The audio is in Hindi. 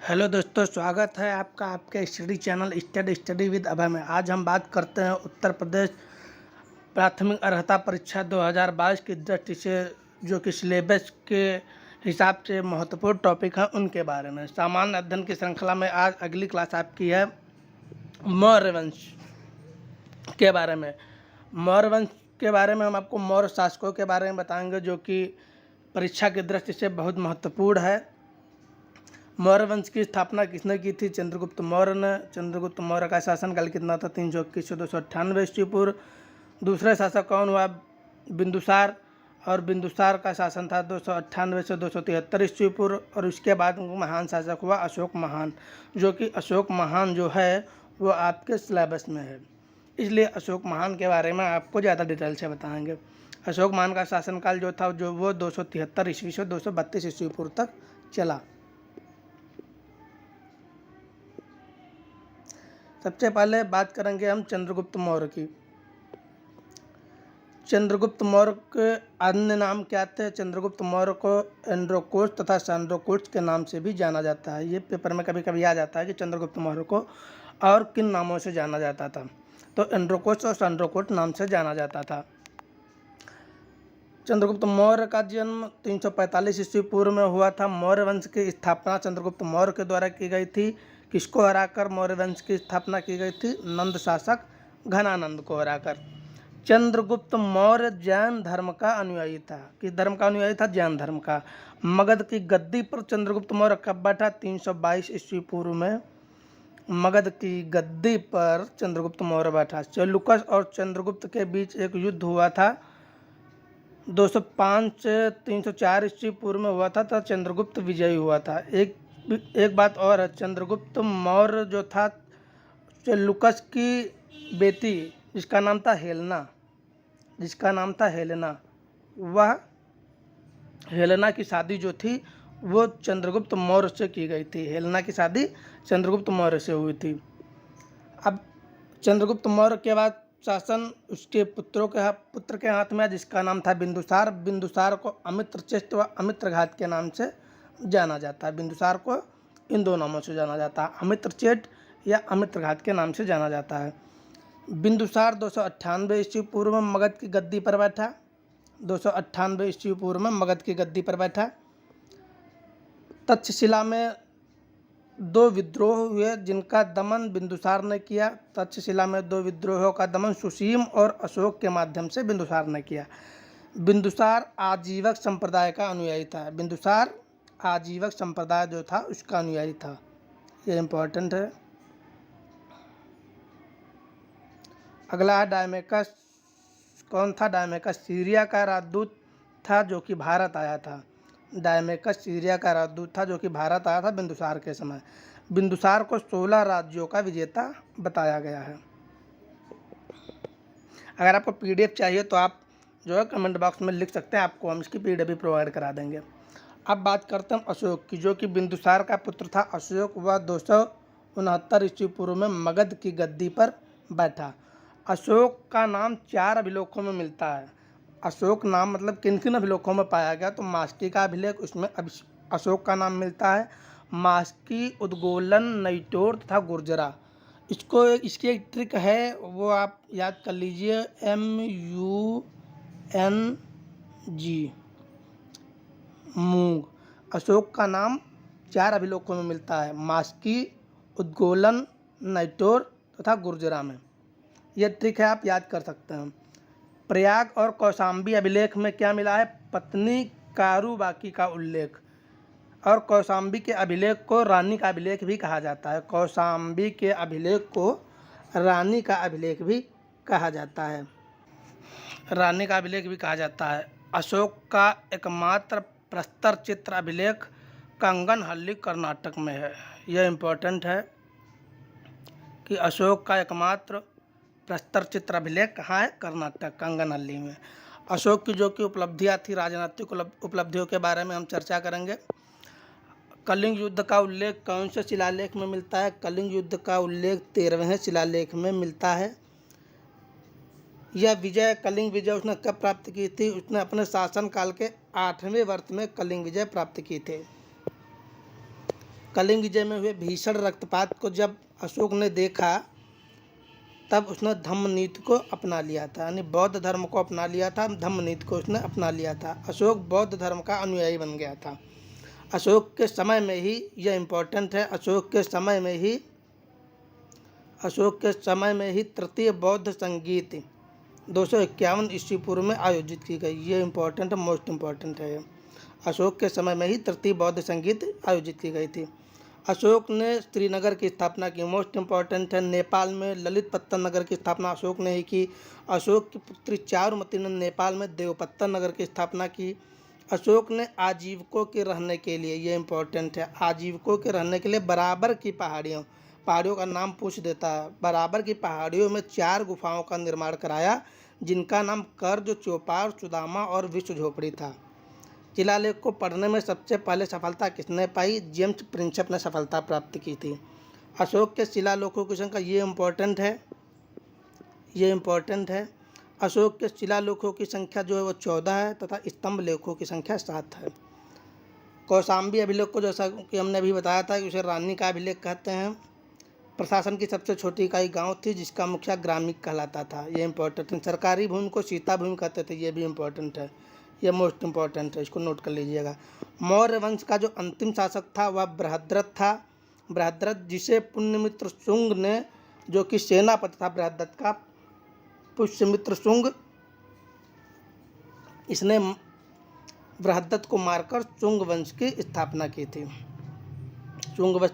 हेलो दोस्तों, स्वागत है आपका आपके स्टडी चैनल स्टडी विद अभय में। आज हम बात करते हैं उत्तर प्रदेश प्राथमिक अर्हता परीक्षा 2022 की दृष्टि से जो कि सिलेबस के हिसाब से महत्वपूर्ण टॉपिक हैं उनके बारे में। सामान्य अध्ययन की श्रृंखला में आज अगली क्लास आपकी है मौर्य वंश के बारे में। मौर्य वंश के बारे में हम आपको मौर्य शासकों के बारे में बताएंगे जो कि परीक्षा की दृष्टि से बहुत महत्वपूर्ण है। मौर्य वंश की स्थापना किसने की थी? चंद्रगुप्त मौर्य ने। चंद्रगुप्त मौर्य का शासनकाल कितना था? 321 से 298 ईस्वी पूर्व। दूसरे शासक कौन हुआ? बिंदुसार, और बिंदुसार का शासन था 298 से 273 ईस्वी पूर्व। और उसके बाद महान शासक हुआ अशोक महान, जो कि अशोक महान जो है वो आपके सिलेबस में है, इसलिए अशोक महान के बारे में आपको ज़्यादा डिटेल से बताएंगे। अशोक महान का शासनकाल जो था जो वो 273 ईस्वी से 232 ईस्वी पूर्व तक चला। सबसे पहले बात करेंगे हम चंद्रगुप्त मौर्य की। चंद्रगुप्त मौर्य के अन्य नाम क्या थे? चंद्रगुप्त मौर्य को एंड्रोकोस तथा सैंड्रोकोस के नाम से भी जाना जाता है। ये पेपर में कभी कभी आ जाता है कि चंद्रगुप्त मौर्य को और किन नामों से जाना जाता था, तो एंड्रोकोस और सैंड्रोकोस नाम से जाना जाता था। चंद्रगुप्त मौर्य का जन्म 345 ईस्वी पूर्व में हुआ था। मौर्य वंश की स्थापना चंद्रगुप्त मौर्य के द्वारा की गई थी। किसको हराकर मौर्य वंश की स्थापना की गई थी? नंद शासक घनानंद को हराकर। चंद्रगुप्त मौर्य जैन धर्म का अनुयायी था। किस धर्म का अनुयायी था? जैन धर्म का। मगध की गद्दी पर चंद्रगुप्त मौर्य कब बैठा? 322 ईस्वी पूर्व में मगध की गद्दी पर चंद्रगुप्त मौर्य बैठा। सेल्यूकस और चंद्रगुप्त के बीच एक युद्ध हुआ था 205 से 304 ईस्वी पूर्व में हुआ था, तब चंद्रगुप्त विजयी हुआ था। एक बात और है, चंद्रगुप्त मौर्य जो था सेल्यूकस की बेटी जिसका नाम था हेलेना, वह हेलेना की शादी जो थी वो चंद्रगुप्त मौर्य से की गई थी। हेलेना की शादी चंद्रगुप्त मौर्य से हुई थी। अब चंद्रगुप्त मौर्य के बाद शासन उसके पुत्र के हाथ में, जिसका नाम था बिंदुसार। बिंदुसार को अमित्रचेष्ट व अमित्रघात के नाम से जाना जाता है। बिंदुसार को इन दो नामों से जाना जाता है, अमित्रचेष्ट या अमित्रघात के नाम से जाना जाता है। बिंदुसार 298 ईस्वी पूर्व में मगध की गद्दी पर बैठा। 298 ईस्वी पूर्व में मगध की गद्दी पर बैठा। तक्षशिला में 2 विद्रोह हुए जिनका दमन बिंदुसार ने किया। तक्षशिला में 2 विद्रोहों का दमन सुसीम और अशोक के माध्यम से बिंदुसार ने किया। बिंदुसार आजीवक संप्रदाय का अनुयायी था। बिंदुसार आजीवक संप्रदाय जो था उसका अनुयायी था। ये इम्पोर्टेंट है। अगला है डायमेकस। कौन था डायमेकस? सीरिया का राजदूत था जो कि भारत आया था। डायमेकस सीरिया का राजदूत था जो कि भारत आया था बिंदुसार के समय। बिंदुसार को 16 राज्यों का विजेता बताया गया है। अगर आपको पीडीएफ चाहिए तो आप जो है कमेंट बॉक्स में लिख सकते हैं, आपको हम इसकी पीडीएफ भी प्रोवाइड करा देंगे। अब बात करते हैं अशोक की, जो कि बिंदुसार का पुत्र था। अशोक वह 269 ईस्वी पूर्व में मगध की गद्दी पर बैठा। अशोक का नाम 4 अभिलेखों में मिलता है। अशोक नाम मतलब किन किन अभिलेखों में पाया गया? तो मास्की का अभिलेख, उसमें अशोक का नाम मिलता है। मास्की, उद्गोलन, नैटोर तथा गुर्जरा। इसकी एक ट्रिक है, वो आप याद कर लीजिए, MUNG, मूंग। अशोक का नाम 4 अभिलेखों में मिलता है, मास्की, उद्गोलन, नैटोर तथा गुर्जरा में। यह ट्रिक है, आप याद कर सकते हैं। प्रयाग और कौशाम्बी अभिलेख में क्या मिला है? पत्नी कारुबाकी का उल्लेख। और कौशाम्बी के अभिलेख को रानी का अभिलेख भी कहा जाता है। कौशाम्बी के अभिलेख को रानी का अभिलेख भी कहा जाता है। रानी का अभिलेख भी कहा जाता है। अशोक का एकमात्र प्रस्तर चित्र अभिलेख कंगनहल्ली कर्नाटक में है। यह इम्पोर्टेंट है कि अशोक का एकमात्र प्रस्तर चित्र अभिलेख कहाँ है? कर्नाटक, कंगनहल्ली में। अशोक की जो कि उपलब्धियाँ थी, राजनीतिक उपलब्धियों के बारे में हम चर्चा करेंगे। कलिंग युद्ध का उल्लेख कौन से शिलालेख में मिलता है? कलिंग युद्ध का उल्लेख 13वें शिलालेख में मिलता है। यह विजय, कलिंग विजय उसने कब प्राप्त की थी? उसने अपने शासनकाल के 8वें वर्ष में कलिंग विजय प्राप्त की थी। कलिंग विजय में हुए भीषण रक्तपात को जब अशोक ने देखा तब उसने धम्म नीति को अपना लिया था, यानी बौद्ध धर्म को अपना लिया था, धम्म नीति को उसने अपना लिया था। अशोक बौद्ध धर्म का अनुयायी बन गया था। अशोक के समय में ही, यह इम्पोर्टेंट है, अशोक के समय में ही तृतीय बौद्ध संगीत 251 ईस्वी पूर्व में आयोजित की गई। ये इम्पोर्टेंट, मोस्ट इम्पोर्टेंट है। अशोक के समय में ही तृतीय बौद्ध संगीत आयोजित की गई थी। अशोक ने श्रीनगर की स्थापना की, मोस्ट इम्पॉर्टेंट है। नेपाल में ललितपत्तन नगर की स्थापना अशोक ने ही की। अशोक की पुत्री चारुमती ने नेपाल में देवपत्तन नगर की स्थापना की। अशोक ने आजीविकों के रहने के लिए, ये इम्पोर्टेंट है, आजीविकों के रहने के लिए बराबर की पहाड़ियों का नाम पूछ देता है। बराबर की पहाड़ियों में 4 गुफाओं का निर्माण कराया, जिनका नाम कर्ज, चौपार, सुदामा और विश्व झोपड़ी था। शिलालेख को पढ़ने में सबसे पहले सफलता किसने पाई? जेम्स प्रिंसेप ने सफलता प्राप्त की थी। अशोक के शिलालेखों की संख्या, ये इम्पोर्टेंट है। अशोक के शिलालेखों की संख्या जो है वो 14 है तथा स्तंभ लेखों की संख्या 7 है। कौशाम्बी अभिलेख को, जैसा कि हमने अभी बताया था कि उसे रानी का अभिलेख कहते हैं। प्रशासन की सबसे छोटी इकाई गांव थी, जिसका मुखिया ग्रामीण कहलाता था। ये इम्पोर्टेंट है। सरकारी भूमि को सीता भूमि कहते थे, ये भी इम्पोर्टेंट है, ये मोस्ट इम्पोर्टेंट है, इसको नोट कर लीजिएगा। मौर्य वंश का जो अंतिम शासक था वह बृहद्रथ था। बृहद्रथ, जिसे पुष्यमित्र शुंग ने, जो कि सेनापति था बृहद्रथ का, पुष्यमित्र शुंग, इसने बृहद्रथ को मारकर शुंग वंश की स्थापना की थी। शुंग वंश